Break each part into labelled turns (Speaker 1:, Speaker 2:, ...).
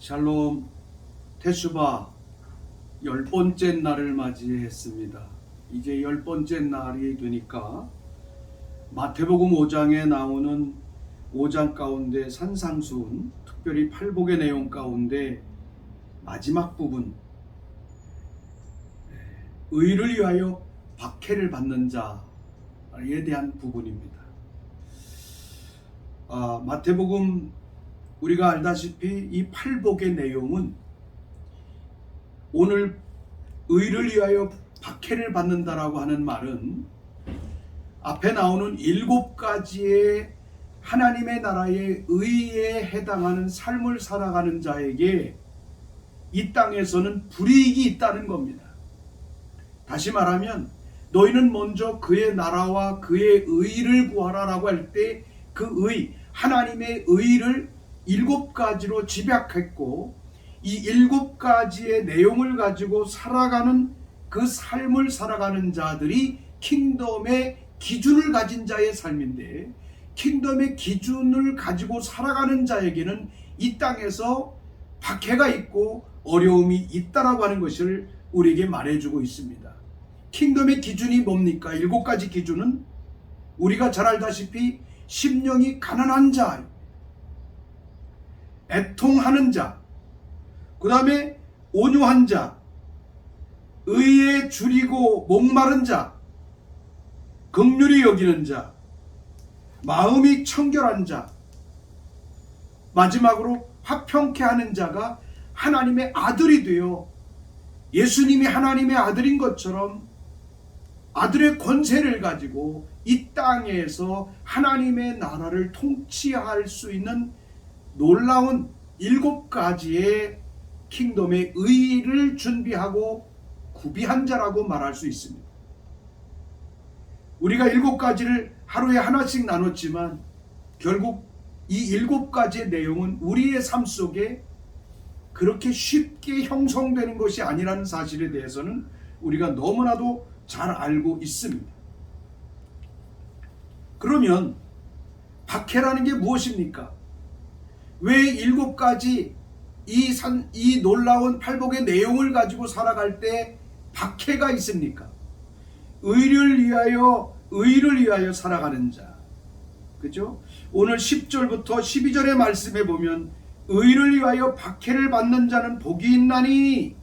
Speaker 1: 샬롬. 테슈바 10번째 날을 맞이했습니다. 이제 10번째 날이 되니까 마태복음 5장에 나오는 5장 가운데 산상수훈, 특별히 팔복의 내용 가운데 마지막 부분, 의를 위하여 박해를 받는 자에 대한 부분입니다. 마태복음 우리가 알다시피 이 팔복의 내용은 오늘 의를 위하여 박해를 받는다라고 하는 말은 앞에 나오는 7가지의 하나님의 나라의 의에 해당하는 삶을 살아가는 자에게 이 땅에서는 불이익이 있다는 겁니다. 다시 말하면 너희는 먼저 그의 나라와 그의 의를 구하라라고 할 때 그 의, 하나님의 의를 7가지로 집약했고 이 7가지의 내용을 가지고 살아가는 그 삶을 살아가는 자들이 킹덤의 기준을 가진 자의 삶인데, 킹덤의 기준을 가지고 살아가는 자에게는 이 땅에서 박해가 있고 어려움이 있다라고 하는 것을 우리에게 말해주고 있습니다. 킹덤의 기준이 뭡니까? 7가지 기준은 우리가 잘 알다시피 심령이 가난한 자, 애통하는 자, 그 다음에 온유한 자, 의에 줄이고 목마른 자, 긍휼히 여기는 자, 마음이 청결한 자, 마지막으로 화평케 하는 자가 하나님의 아들이 되어 예수님이 하나님의 아들인 것처럼 아들의 권세를 가지고 이 땅에서 하나님의 나라를 통치할 수 있는 놀라운 7가지의 킹덤의 의를 준비하고 구비한 자라고 말할 수 있습니다. 우리가 7가지를 하루에 하나씩 나눴지만 결국 이 7가지의 내용은 우리의 삶 속에 그렇게 쉽게 형성되는 것이 아니라는 사실에 대해서는 우리가 너무나도 잘 알고 있습니다. 그러면 박해라는 게 무엇입니까? 왜 7가지 이 놀라운 팔복의 내용을 가지고 살아갈 때 박해가 있습니까? 의를 위하여 살아가는 자, 그죠? 오늘 10절부터 12절의 말씀에 보면 의를 위하여 박해를 받는 자는 복이 있나니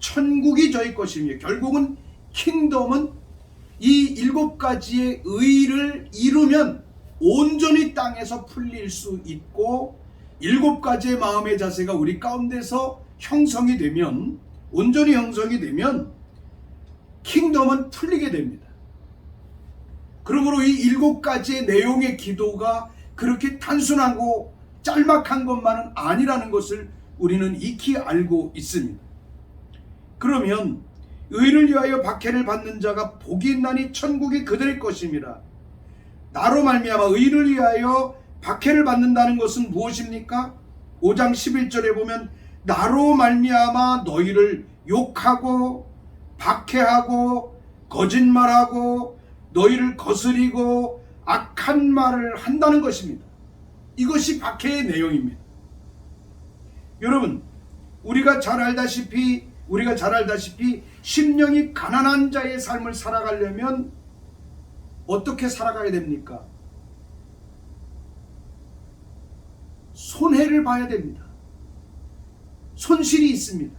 Speaker 1: 천국이 저희 것이며, 결국은 킹덤은 이 7가지의 의를 이루면 온전히 땅에서 풀릴 수 있고 7가지의 마음의 자세가 우리 가운데서 형성이 되면, 온전히 형성이 되면 킹덤은 풀리게 됩니다. 그러므로 이 7가지의 내용의 기도가 그렇게 단순하고 짤막한 것만은 아니라는 것을 우리는 익히 알고 있습니다. 그러면 의를 위하여 박해를 받는 자가 복이 있나니 천국이 그들의 것입니다. 나로 말미암아 의를 위하여 박해를 받는다는 것은 무엇입니까? 5장 11절에 보면 나로 말미암아 너희를 욕하고 박해하고 거짓말하고 너희를 거스리고 악한 말을 한다는 것입니다. 이것이 박해의 내용입니다. 여러분, 우리가 잘 알다시피 심령이 가난한 자의 삶을 살아가려면 어떻게 살아가야 됩니까? 손해를 봐야 됩니다. 손실이 있습니다.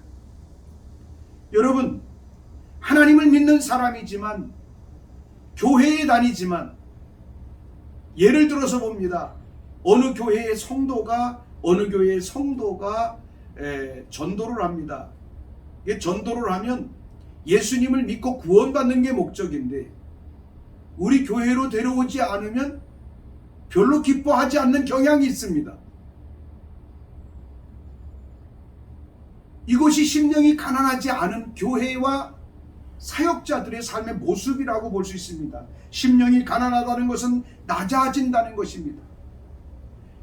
Speaker 1: 여러분, 하나님을 믿는 사람이지만, 교회에 다니지만, 예를 들어서 봅니다. 어느 교회의 성도가 전도를 합니다. 전도를 하면 예수님을 믿고 구원받는 게 목적인데, 우리 교회로 데려오지 않으면 별로 기뻐하지 않는 경향이 있습니다. 이것이 심령이 가난하지 않은 교회와 사역자들의 삶의 모습이라고 볼 수 있습니다. 심령이 가난하다는 것은 낮아진다는 것입니다.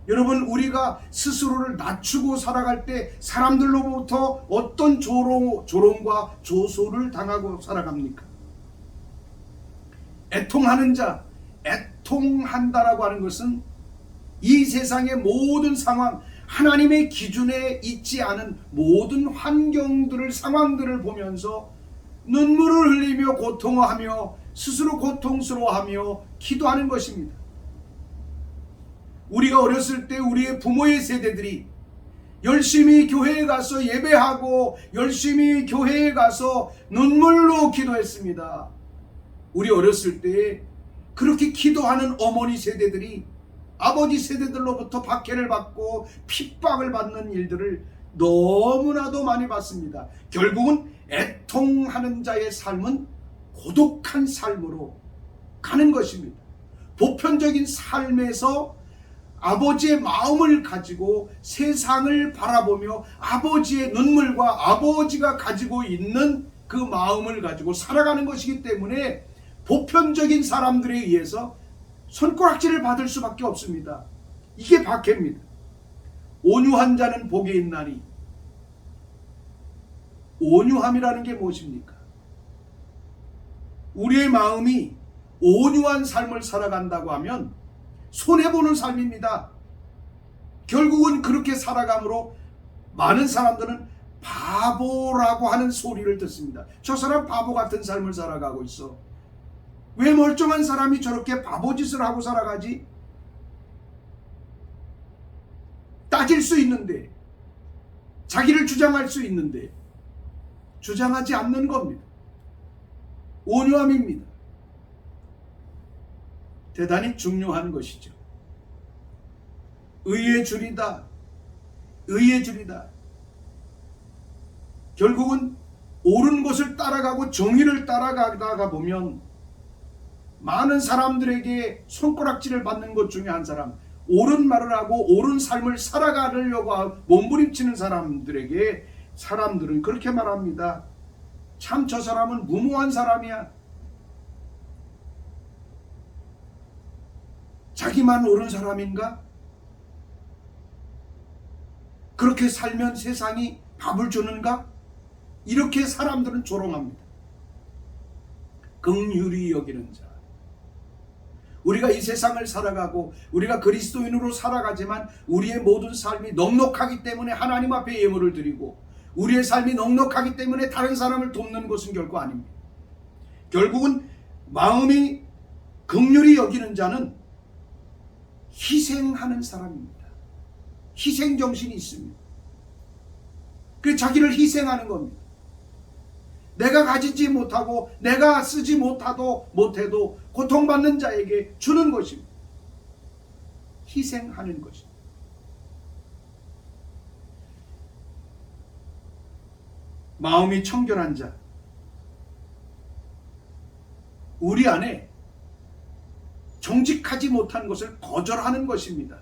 Speaker 1: 여러분, 우리가 스스로를 낮추고 살아갈 때 사람들로부터 어떤 조롱과 조소를 당하고 살아갑니까? 애통하는 자, 애통한다라고 하는 것은 이 세상의 모든 상황, 하나님의 기준에 있지 않은 모든 환경들을, 상황들을 보면서 눈물을 흘리며 고통하며 스스로 고통스러워하며 기도하는 것입니다. 우리가 어렸을 때 우리의 부모의 세대들이 열심히 교회에 가서 예배하고 열심히 교회에 가서 눈물로 기도했습니다. 우리 어렸을 때 그렇게 기도하는 어머니 세대들이 아버지 세대들로부터 박해를 받고 핍박을 받는 일들을 너무나도 많이 봤습니다. 결국은 애통하는 자의 삶은 고독한 삶으로 가는 것입니다. 보편적인 삶에서 아버지의 마음을 가지고 세상을 바라보며 아버지의 눈물과 아버지가 가지고 있는 그 마음을 가지고 살아가는 것이기 때문에 보편적인 사람들에 의해서 손가락질을 받을 수밖에 없습니다. 이게 박해입니다. 온유한 자는 복이 있나니. 온유함이라는 게 무엇입니까? 우리의 마음이 온유한 삶을 살아간다고 하면 손해보는 삶입니다. 결국은 그렇게 살아감으로 많은 사람들은 바보라고 하는 소리를 듣습니다. 저 사람 바보 같은 삶을 살아가고 있어. 왜 멀쩡한 사람이 저렇게 바보짓을 하고 살아가지? 따질 수 있는데, 자기를 주장할 수 있는데 주장하지 않는 겁니다. 온유함입니다. 대단히 중요한 것이죠. 의의 줄이다. 의의 줄이다. 결국은 옳은 것을 따라가고 정의를 따라가다가 보면 많은 사람들에게 손가락질을 받는 것 중에 한 사람, 옳은 말을 하고 옳은 삶을 살아가려고 몸부림치는 사람들에게 사람들은 그렇게 말합니다. 참 저 사람은 무모한 사람이야. 자기만 옳은 사람인가? 그렇게 살면 세상이 밥을 주는가? 이렇게 사람들은 조롱합니다. 긍휼히 여기는 자. 우리가 이 세상을 살아가고 우리가 그리스도인으로 살아가지만 우리의 모든 삶이 넉넉하기 때문에 하나님 앞에 예물을 드리고 우리의 삶이 넉넉하기 때문에 다른 사람을 돕는 것은 결코 아닙니다. 결국은 마음이 긍휼히 여기는 자는 희생하는 사람입니다. 희생정신이 있습니다. 그 자기를 희생하는 겁니다. 내가 가지지 못하고 내가 쓰지 못해도 고통받는 자에게 주는 것입니다. 희생하는 것입니다. 마음이 청결한 자, 우리 안에 정직하지 못한 것을 거절하는 것입니다.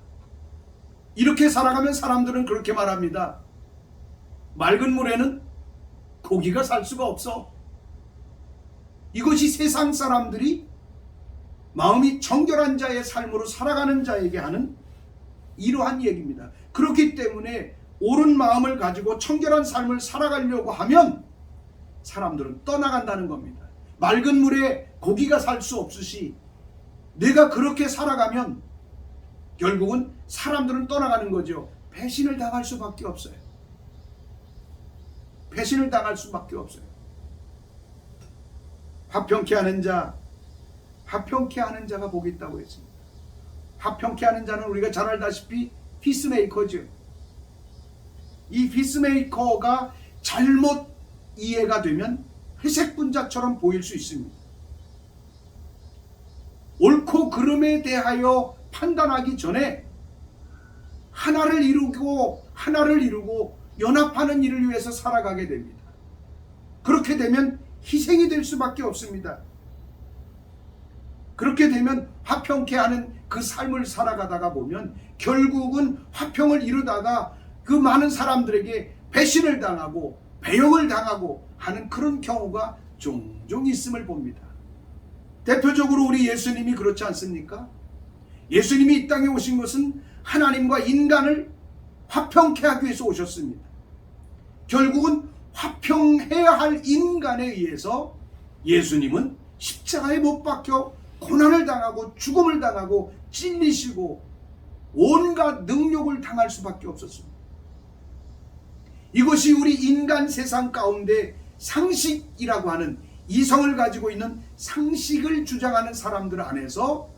Speaker 1: 이렇게 살아가면 사람들은 그렇게 말합니다. 맑은 물에는 고기가 살 수가 없어. 이것이 세상 사람들이 마음이 청결한 자의 삶으로 살아가는 자에게 하는 이러한 얘기입니다. 그렇기 때문에 옳은 마음을 가지고 청결한 삶을 살아가려고 하면 사람들은 떠나간다는 겁니다. 맑은 물에 고기가 살 수 없으시 내가 그렇게 살아가면 결국은 사람들은 떠나가는 거죠. 배신을 당할 수밖에 없어요. 배신을 당할 수밖에 없어요. 화평케 하는 자, 화평케 하는 자가 복이 있다고 했습니다. 화평케 하는 자는 우리가 잘 알다시피 피스메이커죠. 이 피스메이커가 잘못 이해가 되면 회색 분자처럼 보일 수 있습니다. 옳고 그름에 대하여 판단하기 전에 하나를 이루고 연합하는 일을 위해서 살아가게 됩니다. 그렇게 되면 희생이 될 수밖에 없습니다. 그렇게 되면 화평케 하는 그 삶을 살아가다가 보면 결국은 화평을 이루다가 그 많은 사람들에게 배신을 당하고 배역을 당하고 하는 그런 경우가 종종 있음을 봅니다. 대표적으로 우리 예수님이 그렇지 않습니까? 예수님이 이 땅에 오신 것은 하나님과 인간을 화평케 하기 위해서 오셨습니다. 결국은 화평해야 할 인간에 의해서 예수님은 십자가에 못 박혀 고난을 당하고 죽음을 당하고 찔리시고 온갖 능욕을 당할 수밖에 없었습니다. 이것이 우리 인간 세상 가운데 상식이라고 하는 이성을 가지고 있는 상식을 주장하는 사람들 안에서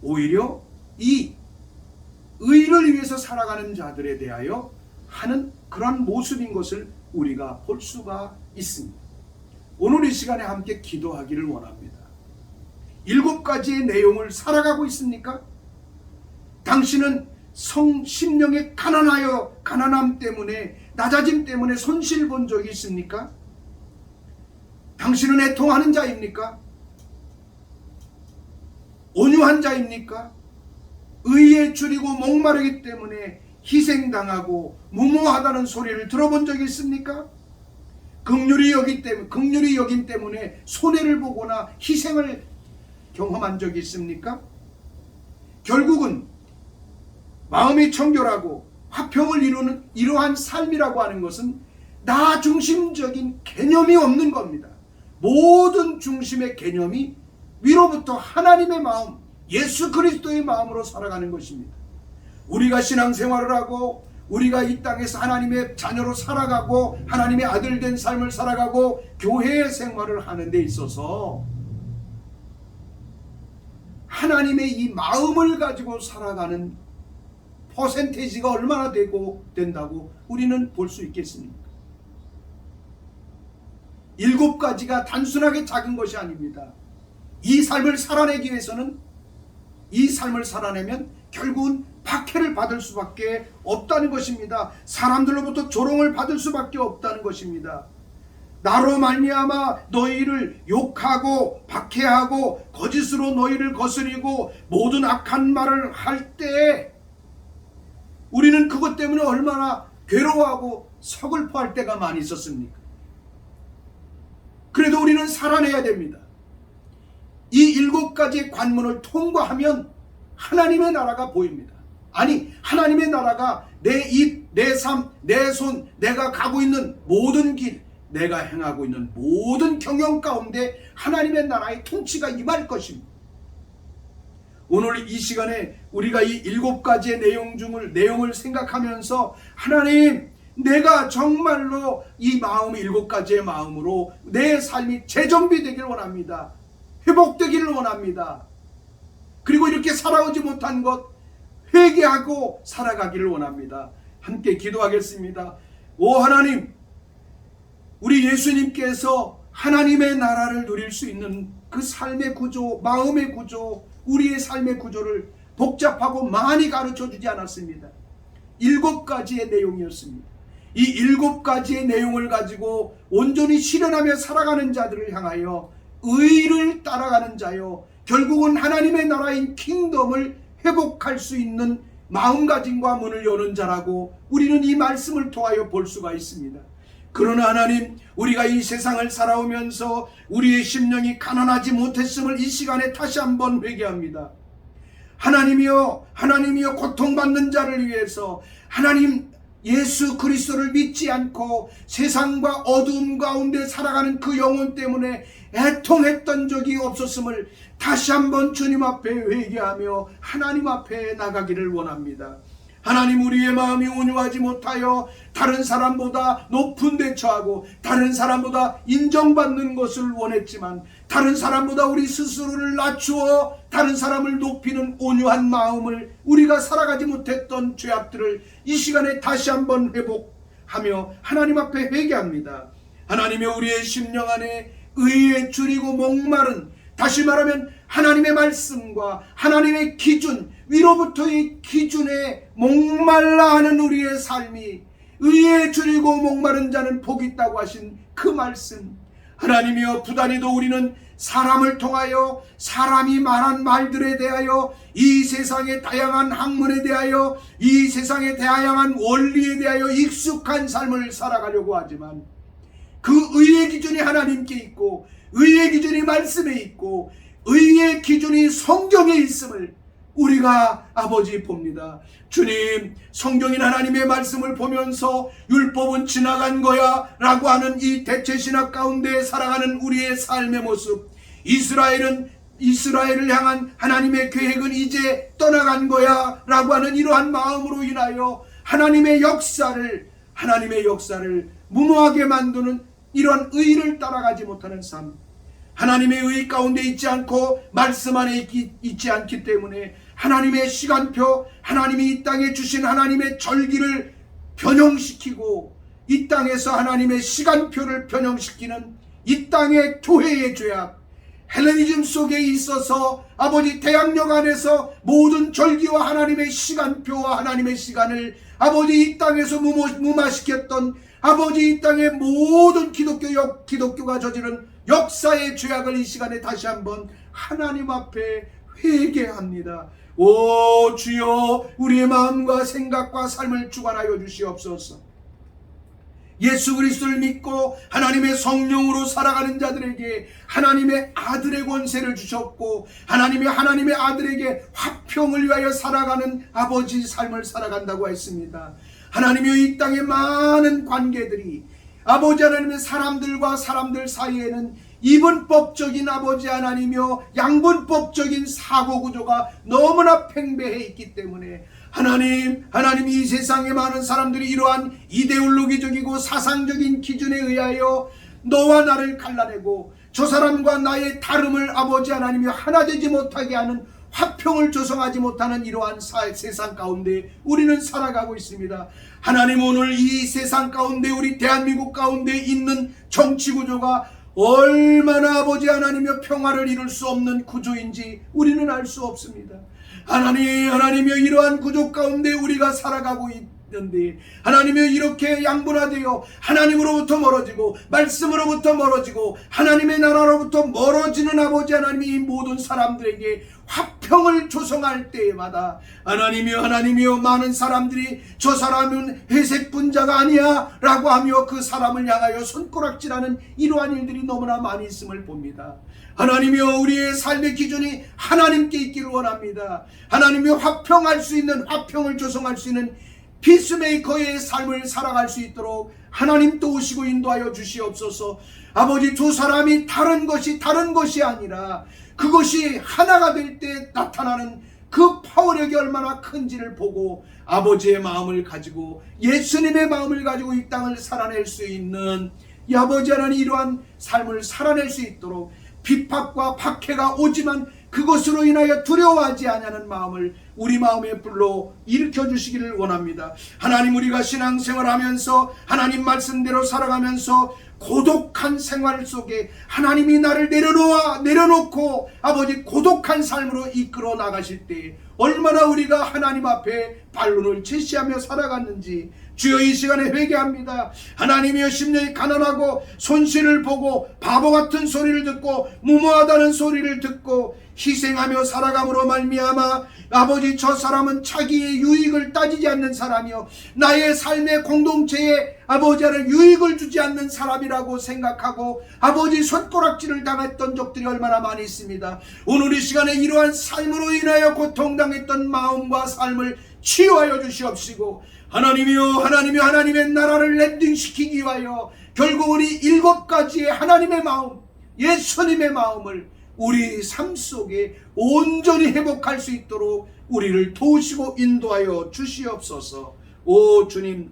Speaker 1: 오히려 이 의를 위해서 살아가는 자들에 대하여 하는 그런 모습인 것을 우리가 볼 수가 있습니다. 오늘 이 시간에 함께 기도하기를 원합니다. 7가지의 내용을 살아가고 있습니까? 당신은 심령에 가난함 때문에, 낮아짐 때문에 손실 본 적이 있습니까? 당신은 애통하는 자입니까? 온유한 자입니까? 의에 줄이고 목마르기 때문에 희생당하고 무모하다는 소리를 들어본 적이 있습니까? 긍휼히 여김 때문에 손해를 보거나 희생을 경험한 적이 있습니까? 결국은 마음이 청결하고 화평을 이루는 이러한 삶이라고 하는 것은 나 중심적인 개념이 없는 겁니다. 모든 중심의 개념이 위로부터 하나님의 마음, 예수 그리스도의 마음으로 살아가는 것입니다. 우리가 신앙생활을 하고 우리가 이 땅에서 하나님의 자녀로 살아가고 하나님의 아들 된 삶을 살아가고 교회 생활을 하는 데 있어서 하나님의 이 마음을 가지고 살아가는 퍼센테이지가 얼마나 된다고 우리는 볼 수 있겠습니까? 7가지가 단순하게 작은 것이 아닙니다. 이 삶을 살아내기 위해서는, 이 삶을 살아내면 결국은 박해를 받을 수밖에 없다는 것입니다. 사람들로부터 조롱을 받을 수밖에 없다는 것입니다. 나로 말미암아 너희를 욕하고 박해하고 거짓으로 너희를 거스리고 모든 악한 말을 할 때 우리는 그것 때문에 얼마나 괴로워하고 서글퍼할 때가 많이 있었습니까? 그래도 우리는 살아내야 됩니다. 이 7가지의 관문을 통과하면 하나님의 나라가 보입니다. 아니, 하나님의 나라가 내 입, 내 삶, 내 손, 내가 가고 있는 모든 길, 내가 행하고 있는 모든 경영 가운데 하나님의 나라의 통치가 임할 것입니다. 오늘 이 시간에 우리가 이 7가지의 내용을 생각하면서 하나님, 내가 정말로 이 마음 7가지의 마음으로 내 삶이 재정비되기를 원합니다. 회복되기를 원합니다. 그리고 이렇게 살아오지 못한 것 회개하고 살아가기를 원합니다. 함께 기도하겠습니다. 오 하나님, 우리 예수님께서 하나님의 나라를 누릴 수 있는 그 삶의 구조, 마음의 구조, 우리의 삶의 구조를 복잡하고 많이 가르쳐 주지 않았습니다. 7가지의 내용이었습니다. 이 7가지의 내용을 가지고 온전히 실현하며 살아가는 자들을 향하여 의를 따라가는 자요, 결국은 하나님의 나라인 킹덤을 회복할 수 있는 마음가짐과 문을 여는 자라고 우리는 이 말씀을 통하여 볼 수가 있습니다. 그러나 하나님, 우리가 이 세상을 살아오면서 우리의 심령이 가난하지 못했음을 이 시간에 다시 한번 회개합니다. 하나님이여 고통받는 자를 위해서 하나님 예수 그리스도를 믿지 않고 세상과 어두움 가운데 살아가는 그 영혼 때문에 애통했던 적이 없었음을 다시 한번 주님 앞에 회개하며 하나님 앞에 나가기를 원합니다. 하나님, 우리의 마음이 온유하지 못하여 다른 사람보다 높은 데 처하고 다른 사람보다 인정받는 것을 원했지만 다른 사람보다 우리 스스로를 낮추어 다른 사람을 높이는 온유한 마음을 우리가 살아가지 못했던 죄악들을 이 시간에 다시 한번 회복하며 하나님 앞에 회개합니다. 하나님의 우리의 심령 안에 의에 줄이고 목마른, 다시 말하면 하나님의 말씀과 하나님의 기준, 위로부터의 기준에 목말라 하는 우리의 삶이, 의에 줄이고 목마른 자는 복이 있다고 하신 그 말씀, 하나님이여, 부단히도 우리는 사람을 통하여 사람이 말한 말들에 대하여, 이 세상의 다양한 학문에 대하여, 이 세상의 다양한 원리에 대하여 익숙한 삶을 살아가려고 하지만 그 의의 기준이 하나님께 있고 의의 기준이 말씀에 있고 의의 기준이 성경에 있음을 우리가 아버지 봅니다. 주님, 성경인 하나님의 말씀을 보면서 율법은 지나간 거야 라고 하는 이 대체신학 가운데 살아가는 우리의 삶의 모습, 이스라엘은 이스라엘을 향한 하나님의 계획은 이제 떠나간 거야 라고 하는 이러한 마음으로 인하여 하나님의 역사를 무모하게 만드는 이러한 의를 따라가지 못하는 삶, 하나님의 의 가운데 있지 않고 말씀 안에 있지 않기 때문에 하나님의 시간표, 하나님이 이 땅에 주신 하나님의 절기를 변형시키고 이 땅에서 하나님의 시간표를 변형시키는 이 땅의 교회의 죄악, 헬레니즘 속에 있어서 아버지 대항력 안에서 모든 절기와 하나님의 시간표와 하나님의 시간을 아버지 이 땅에서 무마시켰던 아버지 이 땅의 모든 기독교가 저지른 역사의 죄악을 이 시간에 다시 한번 하나님 앞에 회개합니다. 오 주여, 우리의 마음과 생각과 삶을 주관하여 주시옵소서. 예수 그리스도를 믿고 하나님의 성령으로 살아가는 자들에게 하나님의 아들의 권세를 주셨고 하나님의 아들에게 화평을 위하여 살아가는 아버지 삶을 살아간다고 했습니다. 하나님의 이 땅의 많은 관계들이 아버지 하나님의 사람들과 사람들 사이에는 이분법적인 아버지 하나님이며 양분법적인 사고구조가 너무나 팽배해 있기 때문에 하나님 이 세상의 많은 사람들이 이러한 이데올로기적이고 사상적인 기준에 의하여 너와 나를 갈라내고 저 사람과 나의 다름을 아버지 하나님이 하나 되지 못하게 하는 화평을 조성하지 못하는 이러한 세상 가운데 우리는 살아가고 있습니다. 하나님, 오늘 이 세상 가운데 우리 대한민국 가운데 있는 정치구조가 얼마나 아버지 하나님의 평화를 이룰 수 없는 구조인지 우리는 알 수 없습니다. 하나님이여, 이러한 구조 가운데 우리가 살아가고 있는데 하나님이여, 이렇게 양분화되어 하나님으로부터 멀어지고 말씀으로부터 멀어지고 하나님의 나라로부터 멀어지는 아버지 하나님이 이 모든 사람들에게 화평을 조성할 때마다 하나님이여 많은 사람들이 저 사람은 회색 분자가 아니야 라고 하며 그 사람을 향하여 손가락질하는 이러한 일들이 너무나 많이 있음을 봅니다. 하나님이여, 우리의 삶의 기준이 하나님께 있기를 원합니다. 하나님이여, 화평할 수 있는, 화평을 조성할 수 있는 피스메이커의 삶을 살아갈 수 있도록 하나님 도우시고 인도하여 주시옵소서. 아버지, 두 사람이 다른 것이 아니라 그것이 하나가 될 때 나타나는 그 파워력이 얼마나 큰지를 보고 아버지의 마음을 가지고 예수님의 마음을 가지고 이 땅을 살아낼 수 있는 이 아버지 하나님, 이러한 삶을 살아낼 수 있도록 비박과 박해가 오지만 그것으로 인하여 두려워하지 아니하는 마음을 우리 마음에 불러 일으켜 주시기를 원합니다. 하나님, 우리가 신앙생활하면서 하나님 말씀대로 살아가면서 고독한 생활 속에 하나님이 나를 내려놓고 아버지 고독한 삶으로 이끌어 나가실 때 얼마나 우리가 하나님 앞에 반론을 제시하며 살아갔는지 주여, 이 시간에 회개합니다. 하나님이여, 심령이 가난하고 손실을 보고 바보 같은 소리를 듣고 무모하다는 소리를 듣고 희생하며 살아감으로 말미암아 아버지, 저 사람은 자기의 유익을 따지지 않는 사람이요 나의 삶의 공동체에 아버지 하나님 유익을 주지 않는 사람이라고 생각하고 아버지 손가락질을 당했던 적들이 얼마나 많이 있습니다. 오늘 이 시간에 이러한 삶으로 인하여 고통당했던 마음과 삶을 치유하여 주시옵시고 하나님의 나라를 랜딩시키기 위하여 결국은 이 7가지의 하나님의 마음, 예수님의 마음을 우리 삶 속에 온전히 회복할 수 있도록 우리를 도우시고 인도하여 주시옵소서. 오 주님,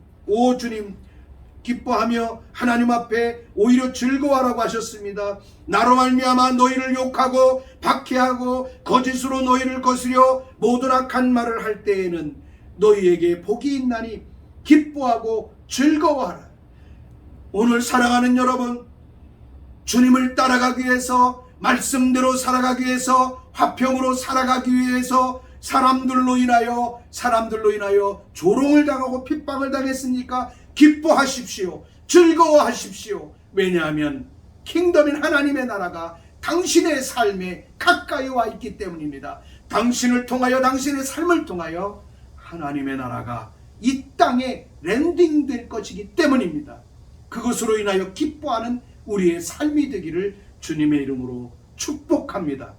Speaker 1: 기뻐하며 하나님 앞에 오히려 즐거워하라고 하셨습니다. 나로 말미암아 너희를 욕하고 박해하고 거짓으로 너희를 거스려 모든 악한 말을 할 때에는 너희에게 복이 있나니 기뻐하고 즐거워하라. 오늘 살아가는 여러분, 주님을 따라가기 위해서, 말씀대로 살아가기 위해서, 화평으로 살아가기 위해서 사람들로 인하여 조롱을 당하고 핍박을 당했습니까? 기뻐하십시오. 즐거워하십시오. 왜냐하면 킹덤인 하나님의 나라가 당신의 삶에 가까이 와 있기 때문입니다. 당신을 통하여, 당신의 삶을 통하여 하나님의 나라가 이 땅에 랜딩될 것이기 때문입니다. 그것으로 인하여 기뻐하는 우리의 삶이 되기를 주님의 이름으로 축복합니다.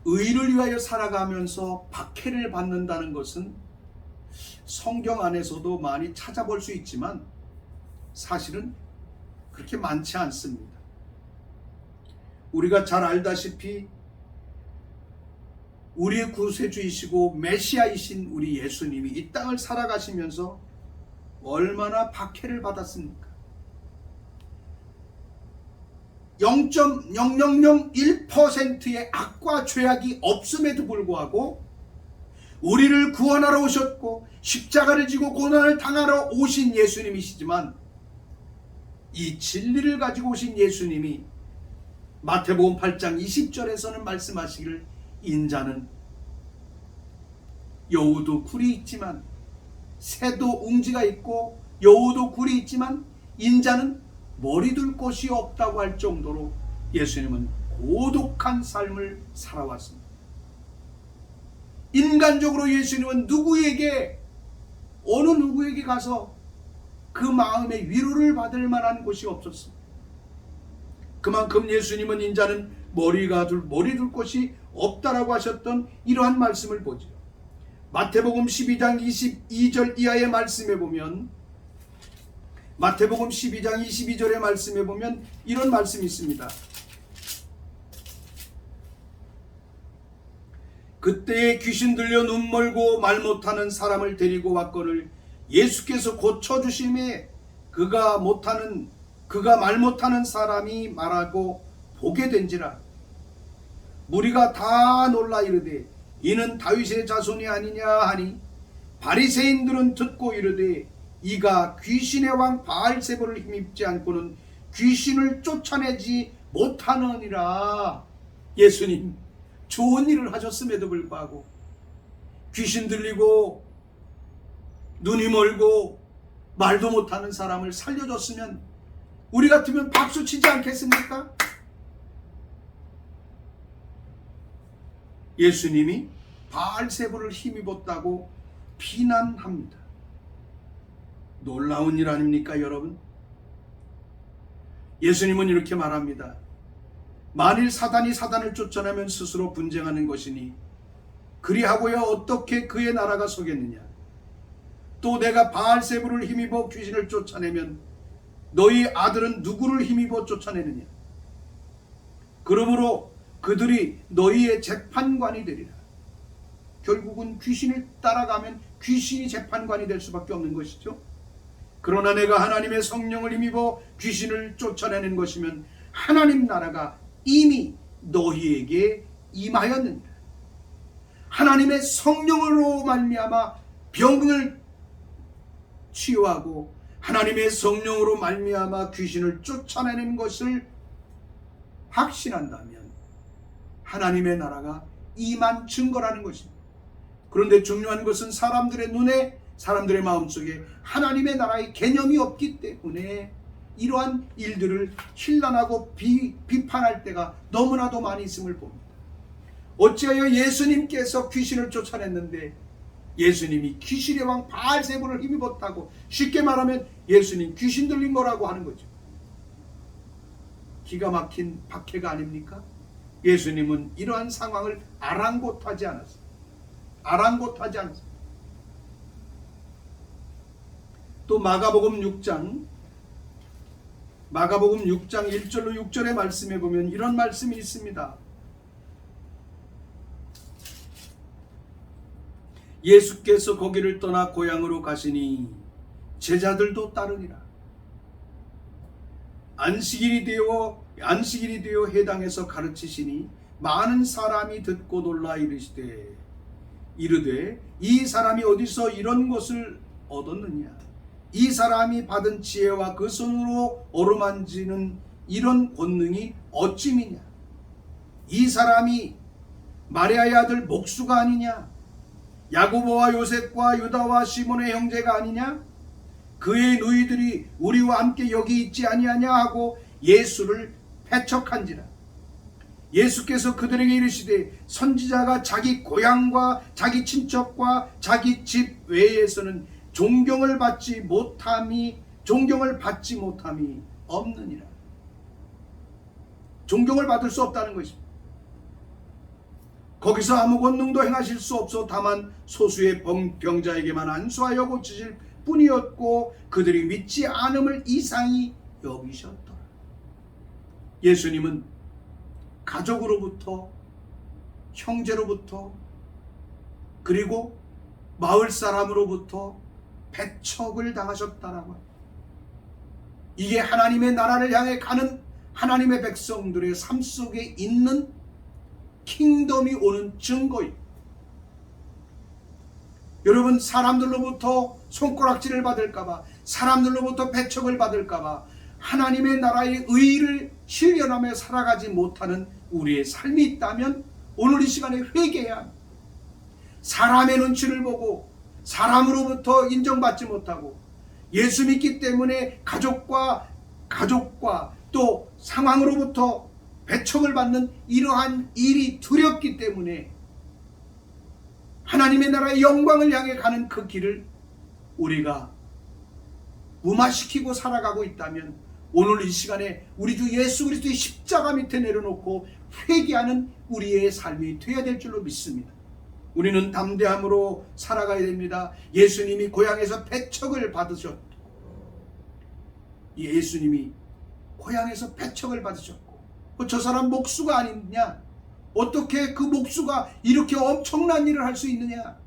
Speaker 1: 의를 위하여 살아가면서 박해를 받는다는 것은 성경 안에서도 많이 찾아볼 수 있지만 사실은 그렇게 많지 않습니다. 우리가 잘 알다시피 우리의 구세주이시고 메시아이신 우리 예수님이 이 땅을 살아가시면서 얼마나 박해를 받았습니까? 0.0001%의 악과 죄악이 없음에도 불구하고 우리를 구원하러 오셨고 십자가를 지고 고난을 당하러 오신 예수님이시지만 이 진리를 가지고 오신 예수님이 마태복음 8장 20절에서는 말씀하시기를 인자는 여우도 굴이 있지만 새도 웅지가 있고 여우도 굴이 있지만 인자는 머리 둘 곳이 없다고 할 정도로 예수님은 고독한 삶을 살아왔습니다. 인간적으로 예수님은 어느 누구에게 가서 그 마음의 위로를 받을 만한 곳이 없었습니다. 그만큼 예수님은 인자는 머리 둘 곳이 없다라고 하셨던 이러한 말씀을 보죠. 마태복음 12장 22절 이하의 말씀에 보면 마태복음 12장 22절의 말씀에 보면 이런 말씀이 있습니다. 그때에 귀신 들려 눈 멀고 말 못하는 사람을 데리고 왔거늘 예수께서 고쳐주심에 그가 말 못하는 사람이 말하고 보게 된지라. 무리가 다 놀라 이르되 이는 다윗의 자손이 아니냐 하니 바리새인들은 듣고 이르되 이가 귀신의 왕 바알세불을 힘입지 않고는 귀신을 쫓아내지 못하느니라. 예수님 좋은 일을 하셨음에도 불구하고 귀신 들리고 눈이 멀고 말도 못하는 사람을 살려줬으면 우리 같으면 박수치지 않겠습니까? 예수님이 바알세불을 힘입었다고 비난합니다. 놀라운 일 아닙니까, 여러분? 예수님은 이렇게 말합니다. 만일 사단이 사단을 쫓아내면 스스로 분쟁하는 것이니 그리하고야 어떻게 그의 나라가 서겠느냐. 또 내가 바알세불을 힘입어 귀신을 쫓아내면 너희 아들은 누구를 힘입어 쫓아내느냐. 그러므로 그들이 너희의 재판관이 되리라. 결국은 귀신을 따라가면 귀신이 재판관이 될 수밖에 없는 것이죠. 그러나 내가 하나님의 성령을 힘입어 귀신을 쫓아내는 것이면 하나님 나라가 이미 너희에게 임하였느니라. 하나님의 성령으로 말미암아 병을 치유하고 하나님의 성령으로 말미암아 귀신을 쫓아내는 것을 확신한다면 하나님의 나라가 임한 증거라는 것입니다. 그런데 중요한 것은 사람들의 눈에, 사람들의 마음속에 하나님의 나라의 개념이 없기 때문에 이러한 일들을 힐난하고 비판할 때가 너무나도 많이 있음을 봅니다. 어찌하여 예수님께서 귀신을 쫓아냈는데 예수님이 귀신의 왕 바알세불을 힘입었다고, 쉽게 말하면 예수님 귀신 들린 거라고 하는 거죠. 기가 막힌 박해가 아닙니까? 예수님은 이러한 상황을 아랑곳하지 않았어요. 또 마가복음 6장 1절로 6절의 말씀에 보면 이런 말씀이 있습니다. 예수께서 거기를 떠나 고향으로 가시니 제자들도 따르니라. 안식일이 되어 회당에서 가르치시니 많은 사람이 듣고 놀라 이르되 이 사람이 어디서 이런 것을 얻었느냐. 이 사람이 받은 지혜와 그 손으로 어루만지는 이런 권능이 어찌미냐. 이 사람이 마리아의 아들 목수가 아니냐. 야고보와 요셉과 유다와 시몬의 형제가 아니냐. 그의 누이들이 우리와 함께 여기 있지 아니하냐 하고 예수를 배척한지라. 예수께서 그들에게 이르시되 선지자가 자기 고향과 자기 친척과 자기 집 외에서는 존경을 받지 못함이 없느니라. 존경을 받을 수 없다는 것입니다. 거기서 아무 권능도 행하실 수 없어 다만 소수의 병자에게만 안수하여 고치실 뿐이었고 그들이 믿지 않음을 이상히 여기셨더라. 예수님은 가족으로부터, 형제로부터, 그리고 마을 사람으로부터 배척을 당하셨다라고 합니다. 이게 하나님의 나라를 향해 가는 하나님의 백성들의 삶 속에 있는 킹덤이 오는 증거입니다. 여러분, 사람들로부터 손가락질을 받을까봐, 사람들로부터 배척을 받을까봐 하나님의 나라의 의의를 실현하며 살아가지 못하는 우리의 삶이 있다면 오늘 이 시간에 회개해야 합니다. 사람의 눈치를 보고 사람으로부터 인정받지 못하고 예수 믿기 때문에 가족과 또 상황으로부터 배척을 받는 이러한 일이 두렵기 때문에 하나님의 나라의 영광을 향해 가는 그 길을 우리가 무마시키고 살아가고 있다면 오늘 이 시간에 우리 주 예수 그리스도의 십자가 밑에 내려놓고 회개하는 우리의 삶이 되어야 될 줄로 믿습니다. 우리는 담대함으로 살아가야 됩니다. 예수님이 고향에서 배척을 받으셨고, 예수님이 고향에서 배척을 받으셨고, 저 사람 목수가 아니냐? 어떻게 그 목수가 이렇게 엄청난 일을 할 수 있느냐?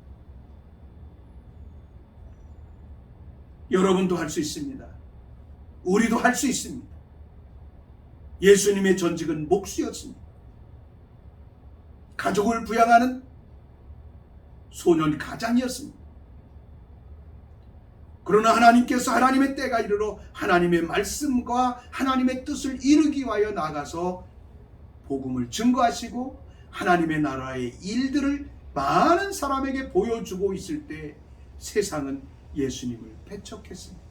Speaker 1: 여러분도 할 수 있습니다. 우리도 할 수 있습니다. 예수님의 전직은 목수였습니다. 가족을 부양하는 소년 가장이었습니다. 그러나 하나님께서 하나님의 때가 이르러 하나님의 말씀과 하나님의 뜻을 이루기 위하여 나가서 복음을 증거하시고 하나님의 나라의 일들을 많은 사람에게 보여주고 있을 때 세상은 예수님을 배척했습니다.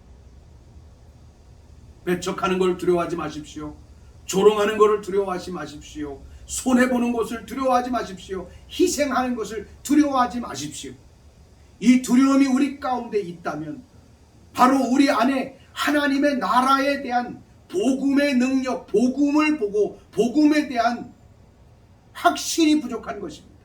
Speaker 1: 배척하는 걸 두려워하지 마십시오. 조롱하는 것을 두려워하지 마십시오. 손해보는 것을 두려워하지 마십시오. 희생하는 것을 두려워하지 마십시오. 이 두려움이 우리 가운데 있다면 바로 우리 안에 하나님의 나라에 대한 복음의 능력, 복음을 보고 복음에 대한 확신이 부족한 것입니다.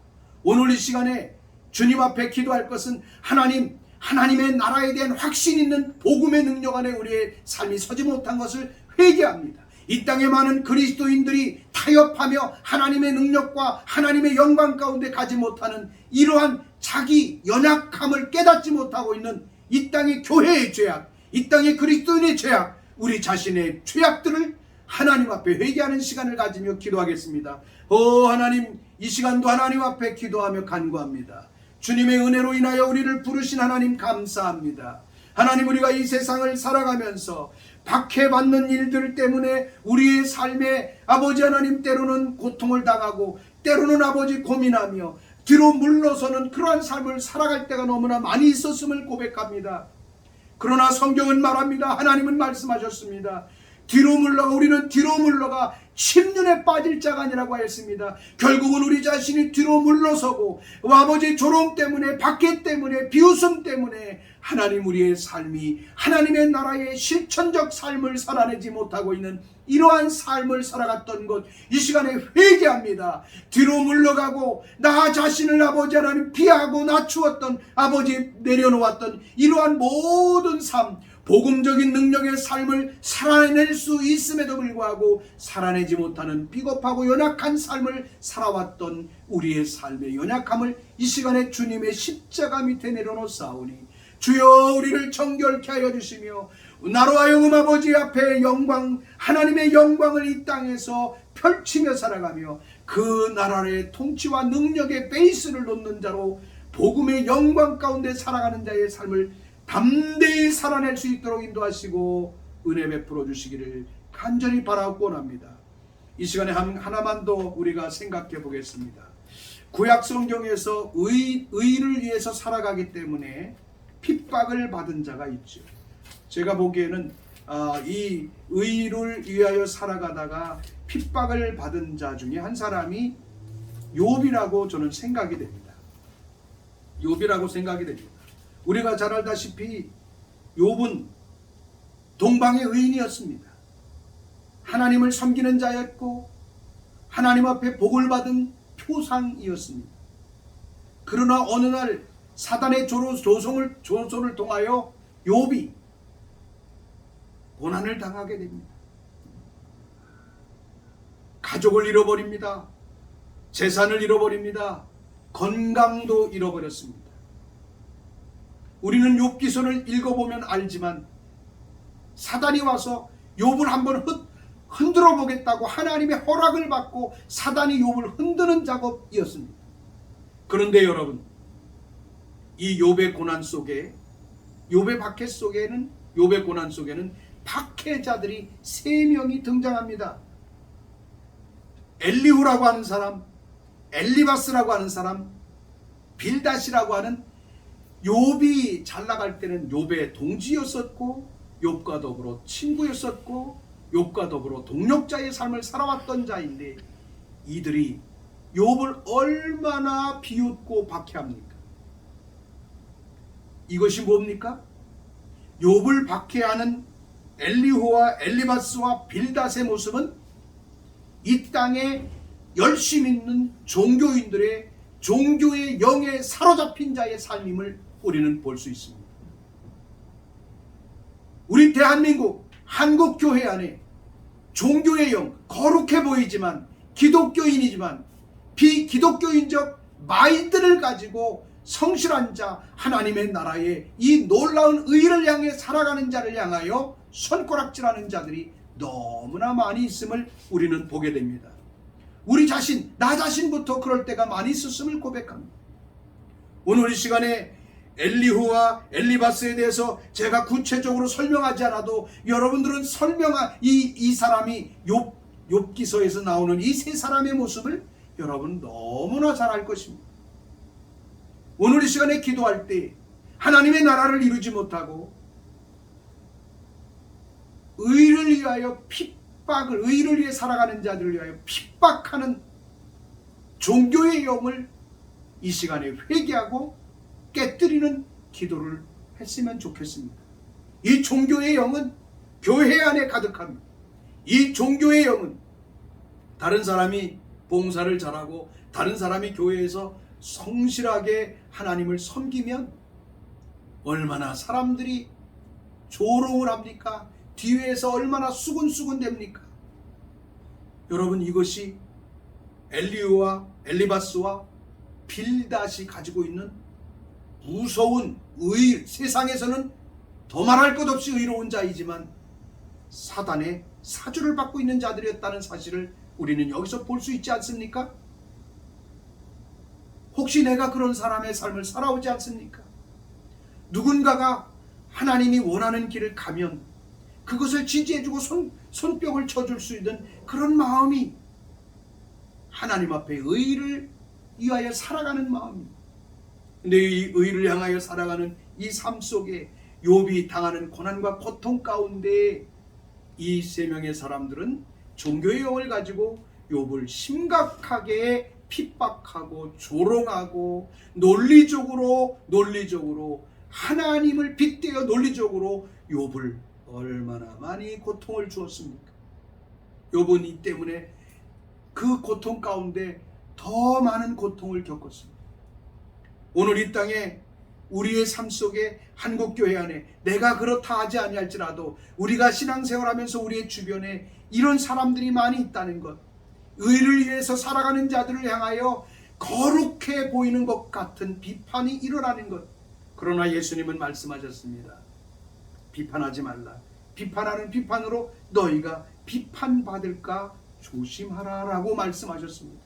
Speaker 1: 오늘 이 시간에 주님 앞에 기도할 것은 하나님의 나라에 대한 확신 있는 복음의 능력 안에 우리의 삶이 서지 못한 것을 회개합니다. 이 땅에 많은 그리스도인들이 타협하며 하나님의 능력과 하나님의 영광 가운데 가지 못하는 이러한 자기 연약함을 깨닫지 못하고 있는 이 땅의 교회의 죄악, 이 땅의 그리스도인의 죄악, 우리 자신의 죄악들을 하나님 앞에 회개하는 시간을 가지며 기도하겠습니다. 하나님, 이 시간도 하나님 앞에 기도하며 간구합니다. 주님의 은혜로 인하여 우리를 부르신 하나님 감사합니다. 하나님, 우리가 이 세상을 살아가면서 박해받는 일들 때문에 우리의 삶에 아버지 하나님 때로는 고통을 당하고 때로는 아버지 고민하며 뒤로 물러서는 그러한 삶을 살아갈 때가 너무나 많이 있었음을 고백합니다. 그러나 성경은 말합니다. 하나님은 말씀하셨습니다. 우리는 뒤로 물러가 침륜에 빠질 자가 아니라고 하였습니다. 결국은 우리 자신이 뒤로 물러서고 아버지 조롱 때문에, 박해 때문에, 비웃음 때문에 하나님, 우리의 삶이 하나님의 나라의 실천적 삶을 살아내지 못하고 있는 이러한 삶을 살아갔던 것, 이 시간에 회개합니다. 뒤로 물러가고 나 자신을 아버지 하나님 피하고 낮추었던, 아버지 내려놓았던 이러한 모든 삶, 복음적인 능력의 삶을 살아낼 수 있음에도 불구하고 살아내지 못하는 비겁하고 연약한 삶을 살아왔던 우리의 삶의 연약함을 이 시간에 주님의 십자가 밑에 내려놓사오니 주여, 우리를 정결케 하여 주시며 나로 하여금 아버지 앞에 영광, 하나님의 영광을 이 땅에서 펼치며 살아가며 그 나라의 통치와 능력의 베이스를 놓는 자로 복음의 영광 가운데 살아가는 자의 삶을 담대히 살아낼 수 있도록 인도하시고 은혜 베풀어 주시기를 간절히 바라고 원합니다. 이 시간에 하나만 더 우리가 생각해 보겠습니다. 구약 성경에서 의를 위해서 살아가기 때문에 핍박을 받은 자가 있죠. 제가 보기에는 이 의를 위하여 살아가다가 핍박을 받은 자 중에 한 사람이 욥이라고 저는 생각이 됩니다. 욥이라고 생각이 됩니다. 우리가 잘 알다시피 욥은 동방의 의인이었습니다. 하나님을 섬기는 자였고 하나님 앞에 복을 받은 표상이었습니다. 그러나 어느 날 사단의 조소를 통하여 욥이 고난을 당하게 됩니다. 가족을 잃어버립니다. 재산을 잃어버립니다. 건강도 잃어버렸습니다. 우리는 욥기서를 읽어보면 알지만 사단이 와서 욥을 한번 흔들어 보겠다고 하나님의 허락을 받고 사단이 욥을 흔드는 작업이었습니다. 그런데 여러분, 이 욥의 고난 속에, 욥의 박해 속에는, 욥의 고난 속에는 박해자들이 3명이 등장합니다. 엘리후라고 하는 사람, 엘리바스라고 하는 사람, 빌닷이라고 하는, 욥이 잘 나갈 때는 욥의 동지였었고 욥과 더불어 친구였었고 욥과 더불어 동력자의 삶을 살아왔던 자인데, 이들이 욥을 얼마나 비웃고 박해합니까? 이것이 뭡니까? 욥을 박해하는 엘리후와 엘리바스와 빌닷의 모습은 이 땅에 열심히 있는 종교인들의, 종교의 영에 사로잡힌 자의 삶임을 우리는 볼 수 있습니다. 우리 대한민국 한국교회 안에 종교의 영, 거룩해 보이지만 기독교인이지만 비기독교인적 마인드를 가지고 성실한 자, 하나님의 나라의 이 놀라운 의를 향해 살아가는 자를 향하여 손가락질하는 자들이 너무나 많이 있음을 우리는 보게 됩니다. 우리 자신, 나 자신부터 그럴 때가 많이 있었음을 고백합니다. 오늘 이 시간에 엘리후와 엘리바스에 대해서 제가 구체적으로 설명하지 않아도 여러분들은 이 사람이 욥기서에서 나오는 이 3사람의 모습을 여러분 너무나 잘 알 것입니다. 오늘 이 시간에 기도할 때 하나님의 나라를 이루지 못하고 의를 위하여 의를 위해 살아가는 자들을 위하여 핍박하는 종교의 영을 이 시간에 회개하고 깨뜨리는 기도를 했으면 좋겠습니다. 이 종교의 영은 교회 안에 가득합니다. 이 종교의 영은 다른 사람이 봉사를 잘하고 다른 사람이 교회에서 성실하게 하나님을 섬기면 얼마나 사람들이 조롱을 합니까? 뒤에서 얼마나 수군수군 됩니까? 여러분, 이것이 엘리후와 엘리바스와 빌닷이 가지고 있는 무서운 세상에서는 더 말할 것 없이 의로운 자이지만 사단의 사주를 받고 있는 자들이었다는 사실을 우리는 여기서 볼 수 있지 않습니까? 혹시 내가 그런 사람의 삶을 살아오지 않습니까? 누군가가 하나님이 원하는 길을 가면 그것을 지지해주고 손뼉을 쳐줄 수 있는 그런 마음이 하나님 앞에 의를 위하여 살아가는 마음입니다. 근데 이 의를 향하여 살아가는 이 삶 속에 욥이 당하는 고난과 고통 가운데 이 3명의 사람들은 종교의 영을 가지고 욥을 심각하게 핍박하고 조롱하고 논리적으로 하나님을 빗대어 논리적으로 욥을 얼마나 많이 고통을 주었습니까? 욥은 이 때문에 그 고통 가운데 더 많은 고통을 겪었습니다. 오늘 이 땅에 우리의 삶 속에 한국교회 안에 내가 그렇다 하지 아니할지라도 우리가 신앙생활하면서 우리의 주변에 이런 사람들이 많이 있다는 것, 의를 위해서 살아가는 자들을 향하여 거룩해 보이는 것 같은 비판이 일어나는 것. 그러나 예수님은 말씀하셨습니다. 비판하지 말라. 비판하는 비판으로 너희가 비판받을까 조심하라 라고 말씀하셨습니다.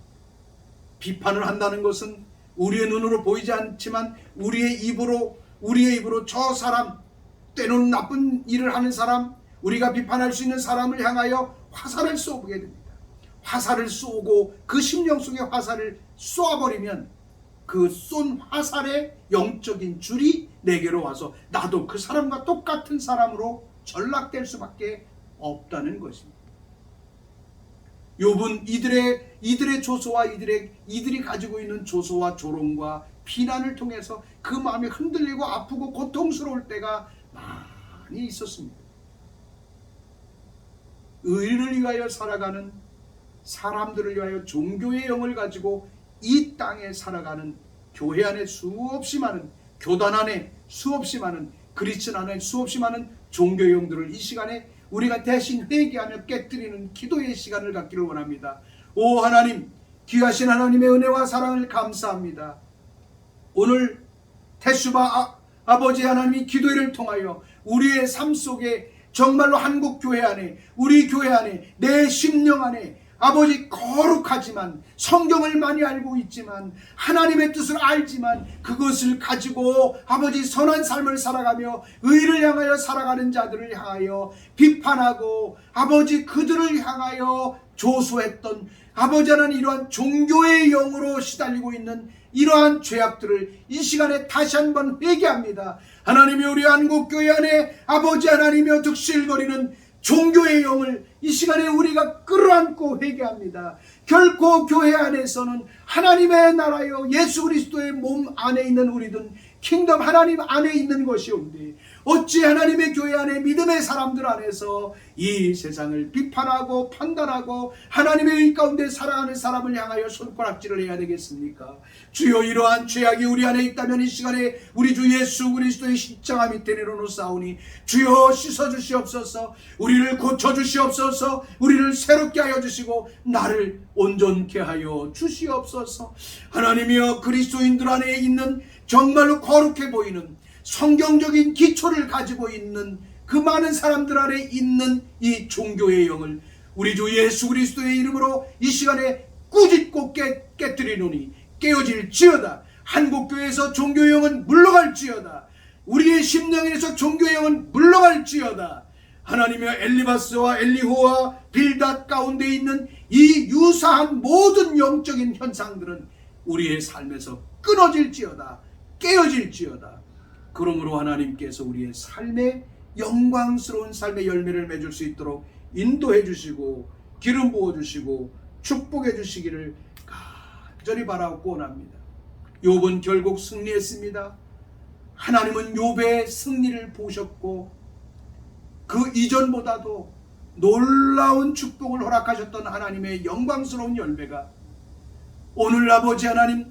Speaker 1: 비판을 한다는 것은 우리의 눈으로 보이지 않지만 우리의 입으로 저 사람, 때로는 나쁜 일을 하는 사람, 우리가 비판할 수 있는 사람을 향하여 화살을 쏘게 됩니다. 화살을 쏘고 그 심령 속에 화살을 쏘아버리면 그 쏜 화살의 영적인 줄이 내게로 와서 나도 그 사람과 똑같은 사람으로 전락될 수밖에 없다는 것입니다. 욥은 이들의 조소와 이들이 가지고 있는 조소와 조롱과 비난을 통해서 그 마음이 흔들리고 아프고 고통스러울 때가 많이 있었습니다. 의를 위하여 살아가는 사람들을 위하여 종교의 영을 가지고 이 땅에 살아가는 교회 안에 수없이 많은, 교단 안에 수없이 많은, 그리스도 안에 수없이 많은 종교의 영들을 이 시간에 우리가 대신 회개하며 깨뜨리는 기도의 시간을 갖기를 원합니다. 오 하나님, 귀하신 하나님의 은혜와 사랑을 감사합니다. 오늘 태슈바 아버지 하나님이 기도회를 통하여 우리의 삶 속에 정말로 한국 교회 안에, 우리 교회 안에, 내 심령 안에 아버지 거룩하지만, 성경을 많이 알고 있지만, 하나님의 뜻을 알지만 그것을 가지고 아버지 선한 삶을 살아가며 의를 향하여 살아가는 자들을 향하여 비판하고 아버지 그들을 향하여 조소했던 아버지 하나님, 이러한 종교의 영으로 시달리고 있는 이러한 죄악들을 이 시간에 다시 한번 회개합니다. 하나님이 우리 한국교회 안에 아버지 하나님이여 득실거리는 종교의 영을 이 시간에 우리가 끌어안고 회개합니다. 결코 교회 안에서는 하나님의 나라여 예수 그리스도의 몸 안에 있는 우리든 킹덤 하나님 안에 있는 것이온데, 어찌 하나님의 교회 안에 믿음의 사람들 안에서 이 세상을 비판하고 판단하고 하나님의 의 가운데 살아가는 사람을 향하여 손가락질을 해야 되겠습니까? 주여, 이러한 죄악이 우리 안에 있다면 이 시간에 우리 주 예수 그리스도의 십자가 밑에 내려놓사오니 주여 씻어주시옵소서, 우리를 고쳐주시옵소서, 우리를 새롭게 하여 주시고 나를 온전케 하여 주시옵소서. 하나님이여, 그리스도인들 안에 있는 정말로 거룩해 보이는 성경적인 기초를 가지고 있는 그 많은 사람들 안에 있는 이 종교의 영을 우리 주 예수 그리스도의 이름으로 이 시간에 꾸짖고 깨뜨리노니 깨어질지어다. 한국교회에서 종교의 영은 물러갈지어다. 우리의 심령에서 종교의 영은 물러갈지어다. 하나님의 엘리바스와 엘리호와 빌닷 가운데 있는 이 유사한 모든 영적인 현상들은 우리의 삶에서 끊어질지어다. 깨어질지어다. 그러므로 하나님께서 우리의 삶에 영광스러운 삶의 열매를 맺을 수 있도록 인도해 주시고 기름 부어 주시고 축복해 주시기를 간절히 바라고 원합니다. 욥은 결국 승리했습니다. 하나님은 욥의 승리를 보셨고 그 이전보다도 놀라운 축복을 허락하셨던 하나님의 영광스러운 열매가 오늘 아버지 하나님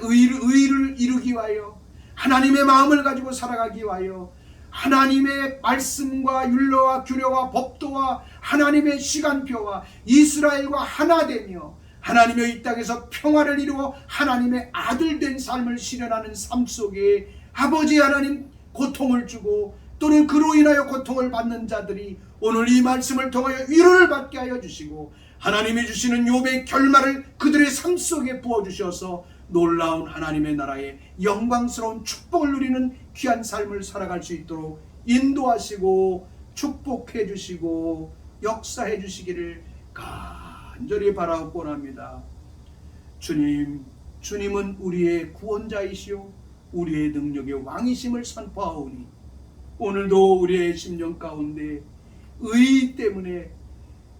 Speaker 1: 의를 이루기 위하여, 하나님의 마음을 가지고 살아가기 위하여, 하나님의 말씀과 율례와 규례와 법도와 하나님의 시간표와 이스라엘과 하나 되며 하나님의 이 땅에서 평화를 이루어 하나님의 아들 된 삶을 실현하는 삶 속에 아버지 하나님 고통을 주고 또는 그로 인하여 고통을 받는 자들이 오늘 이 말씀을 통하여 위로를 받게 하여 주시고 하나님이 주시는 욥의 결말을 그들의 삶 속에 부어주셔서 놀라운 하나님의 나라의 영광스러운 축복을 누리는 귀한 삶을 살아갈 수 있도록 인도하시고 축복해 주시고 역사해 주시기를 간절히 바라고 원합니다. 주님은 우리의 구원자이시오 우리의 능력의 왕이심을 선포하오니 오늘도 우리의 심령 가운데 의 때문에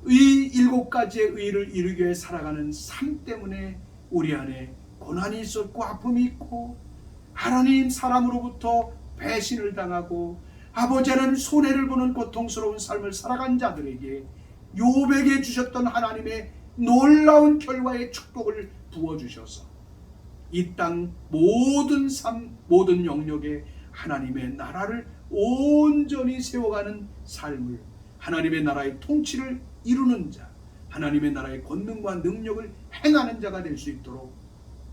Speaker 1: 의 7가지의 의를 이루기 위해 살아가는 삶 때문에 우리 안에 고난이 있었고 아픔이 있고 하나님 사람으로부터 배신을 당하고 아버지 하나님 손해를 보는 고통스러운 삶을 살아간 자들에게 욥에게 주셨던 하나님의 놀라운 결과의 축복을 부어주셔서 이 땅 모든 삶 모든 영역에 하나님의 나라를 온전히 세워가는 삶을, 하나님의 나라의 통치를 이루는 자, 하나님의 나라의 권능과 능력을 행하는 자가 될 수 있도록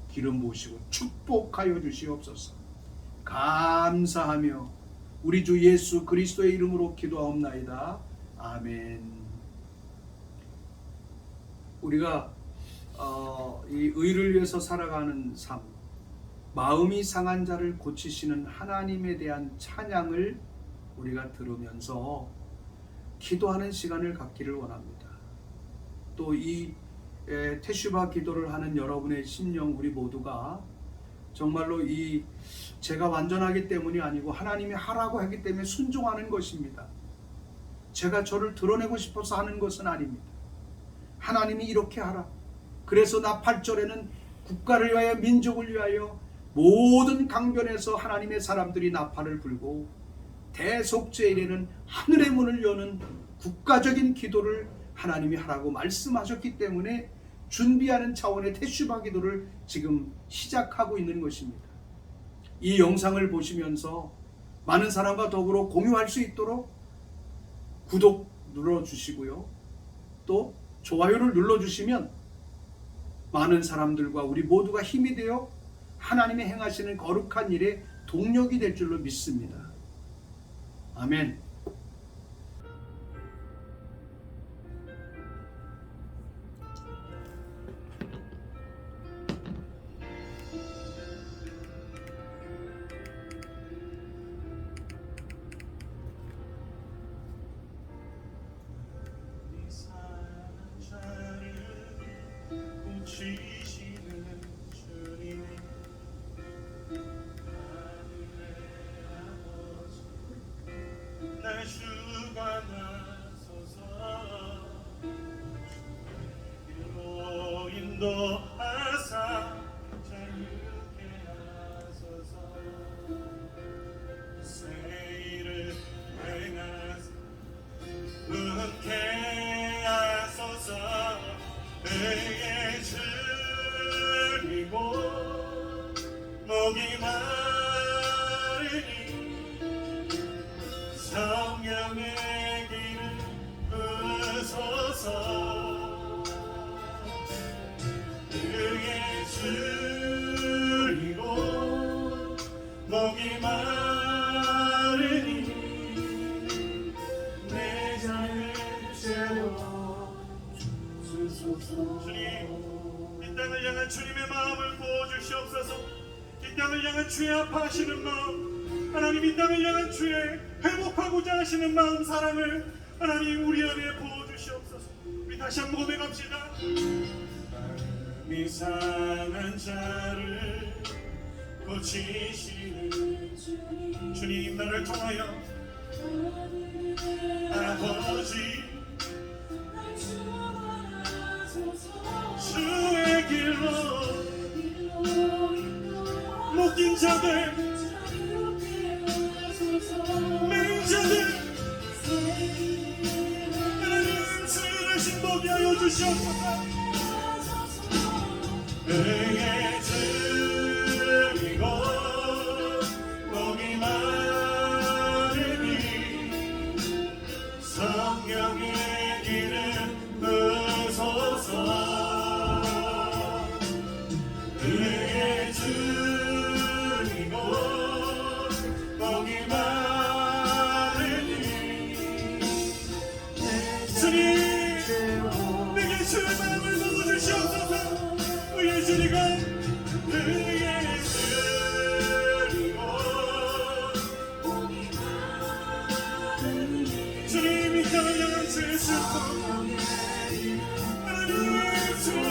Speaker 1: 기름 부으시고 축복하여 주시옵소서. 감사하며 우리 주 예수 그리스도의 이름으로 기도하옵나이다. 아멘. 우리가 이 의를 위해서 살아가는 삶, 마음이 상한 자를 고치시는 하나님에 대한 찬양을 우리가 들으면서 기도하는 시간을 갖기를 원합니다. 또 이 테슈바 기도를 하는 여러분의 심령 우리 모두가 정말로 이 제가 완전하기 때문이 아니고 하나님이 하라고 하기 때문에 순종하는 것입니다. 제가 저를 드러내고 싶어서 하는 것은 아닙니다. 하나님이 이렇게 하라. 그래서 나 8절에는 국가를 위하여 민족을 위하여 모든 강변에서 하나님의 사람들이 나팔을 불고 대속죄일에는 하늘의 문을 여는 국가적인 기도를 하나님이 하라고 말씀하셨기 때문에 준비하는 차원의 테슈바 기도를 지금 시작하고 있는 것입니다. 이 영상을 보시면서 많은 사람과 더불어 공유할 수 있도록 구독 눌러주시고요. 또 좋아요를 눌러주시면 많은 사람들과 우리 모두가 힘이 되어 하나님이 행하시는 거룩한 일에 동력이 될 줄로 믿습니다. 아멘.
Speaker 2: 고치시는 주님, 하늘의 아버지, 날 주관하소서. 주로 인도하사 자유케 하소서. 새 일을 행하사 은혜 하소서. 의에 줄이고 목이 마르니 성령의 길을 부소서. 의에 줄이고 목이 마르니 내 잔을 채워 주님, 이 땅을 향한 주님의 마음을 부어주시옵소서. 이 땅을 향한 주의 아파하시는 마음, 하나님 이 땅을 향한 주의 회복하고자 하시는 마음, 사랑을 하나님 우리 안에 부어주시옵소서. 우리 다시 한번 고백합시다. 마음이 상한 자를 고치시는 주님, 나를 통하여 아버지 주의 길로 묶인 자들, 매인 자들, 하나님 주의 신복이 하여 주시옵소서. 의에 줄이고 목이 마르니 성령의 길을 부소서. 의에 줄이고 목이 마르니 주님, 내게 주의 마음을 부어주시옵소서. 의에 줄이고 의에 줄이고 주님, 이 땅을 향한 주의 슬픔, 하나님의 주의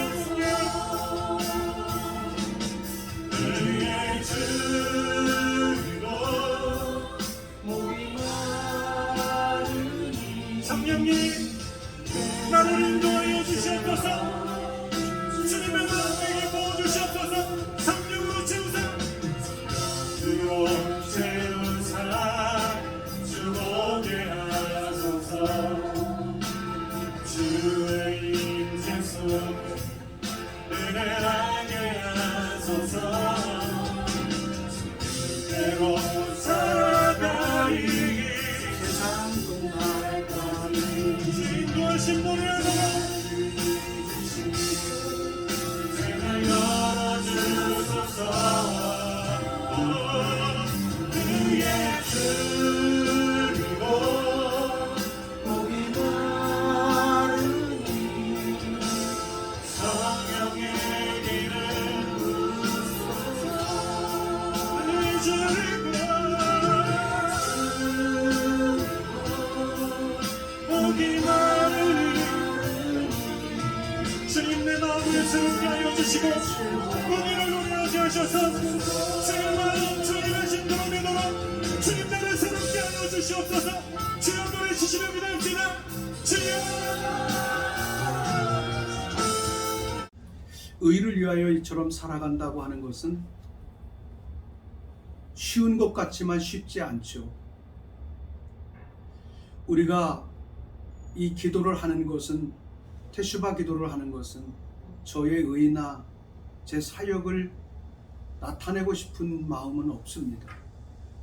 Speaker 2: 의에 줄이고 목이 마르니 성령님 나를 인도하여 주시옵소서. 주님의 마음에게 부어주시옵소서. 성령으로 채우사 주로 채우사 주오게 하소서. 주의 임재 속에 은혜하게 하소서. 그대로 살아가리기 세상도 날까지 인도하신 노래하노라. 생을 열어주소서. 의에 줄이고 목이 마르니 성령의 길을 부소서. 의에 줄이고 목이 마르니 주님, 내 마음을 새롭게 하여 주시고 은혜를 노래하게 하셔서 주의 마음 주님의 심도로 되도록 주님 나를 새롭게 하여 주시옵소서. 주여 노래 주시며 믿습니다. 주여.
Speaker 1: 의를 위하여 이처럼 살아간다고 하는 것은 쉬운 것 같지만 쉽지 않죠. 우리가 이 기도를 하는 것은, 테슈바 기도를 하는 것은 저의 의나 제 사역을 나타내고 싶은 마음은 없습니다.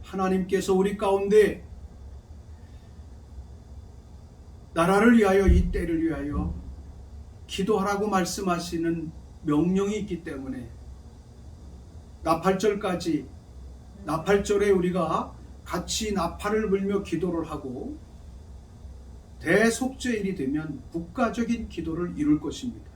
Speaker 1: 하나님께서 우리 가운데 나라를 위하여, 이 때를 위하여 기도하라고 말씀하시는 명령이 있기 때문에 나팔절까지, 나팔절에 우리가 같이 나팔을 불며 기도를 하고 대속죄일이 되면 국가적인 기도를 이룰 것입니다.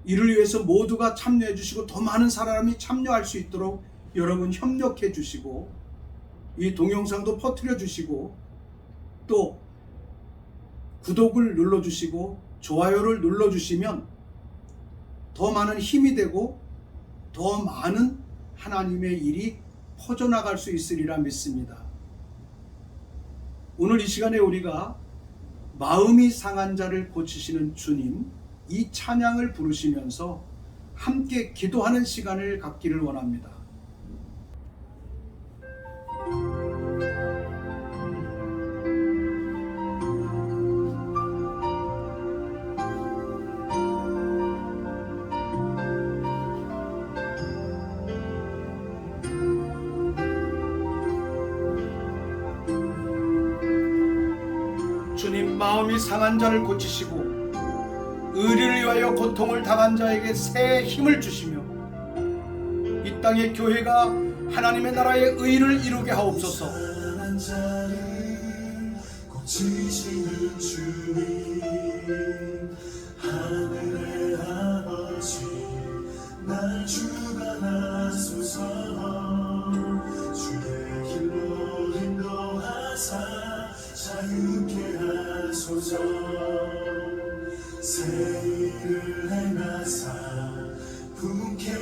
Speaker 1: 이를 위해서 모두가 참여해 주시고 더 많은 사람이 참여할 수 있도록 여러분 협력해 주시고 이 동영상도 퍼뜨려 주시고 또 구독을 눌러 주시고 좋아요를 눌러 주시면 더 많은 힘이 되고 더 많은 하나님의 일이 퍼져나갈 수 있으리라 믿습니다. 오늘 이 시간에 우리가 마음이 상한 자를 고치시는 주님, 이 찬양을 부르시면서 함께 기도하는 시간을 갖기를 원합니다. 주님, 마음이 상한 자를 고치시고 의리를 위하여 고통을 당한 자에게 새 힘을 주시며 이 땅의 교회가 하나님의 나라의 의를 이루게 하옵소서.
Speaker 3: 상한 자를 고치시는 주님, 하늘의 아버지 날 주관하소서. 주의 길로 인도하사 자유케 하소서. 새 일을 행하사 부흥케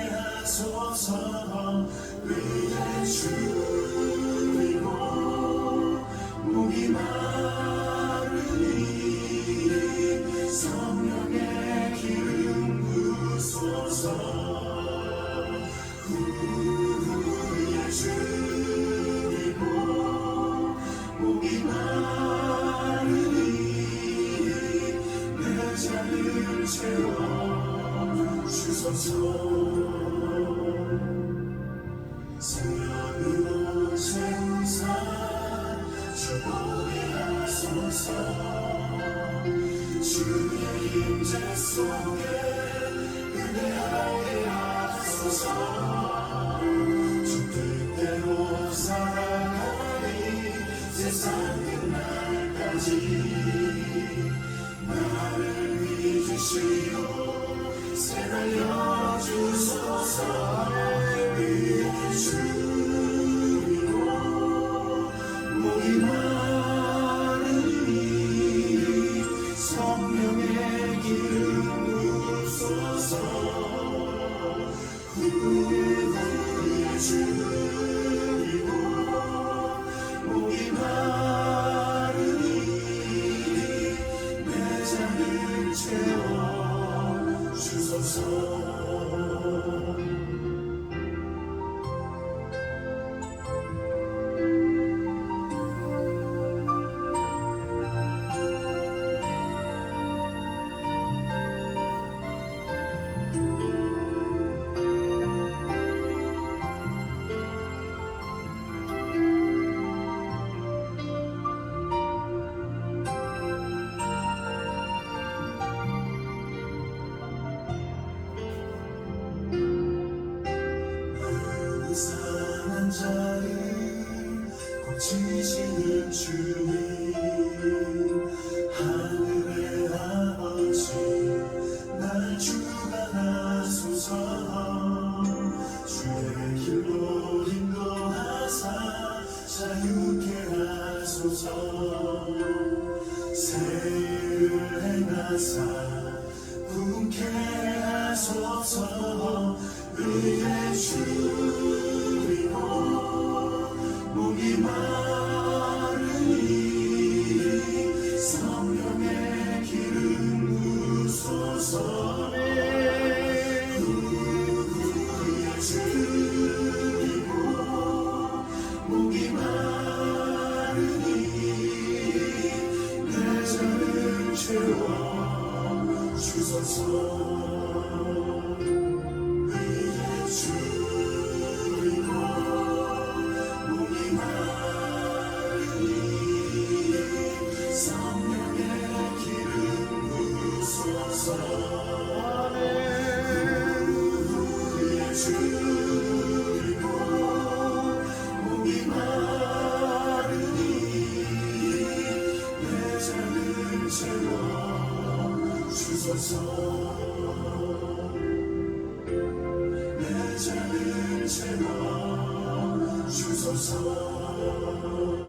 Speaker 3: 하소서. 의의 주이고 목이 마르니 성령의 기름 부소서. 의의 주이고 목이 마르니 내 잔을 채워 주소서. 성령으로 세우사 주보게 하소서. 주의 임재 속에 은혜하게 하소서. 주 뜻대로 살아가리 세상 끝날까지. 나를 믿으시고 새날려 주소서. 의의 주이고 목이 마르니 성령의 기름 부소서. 의의 주이고 목이 마르니 내 잔을 채워 주소서. 상한 자를 고치시는 주님, 하늘의 아버지 날 주관하소서. 주의 길로 인도하사 자유케 하소서. 새 일을 행하사 부흥케 하소서. 의의 주이고 목이 마르니 주소서 내 잔을 채워 주소서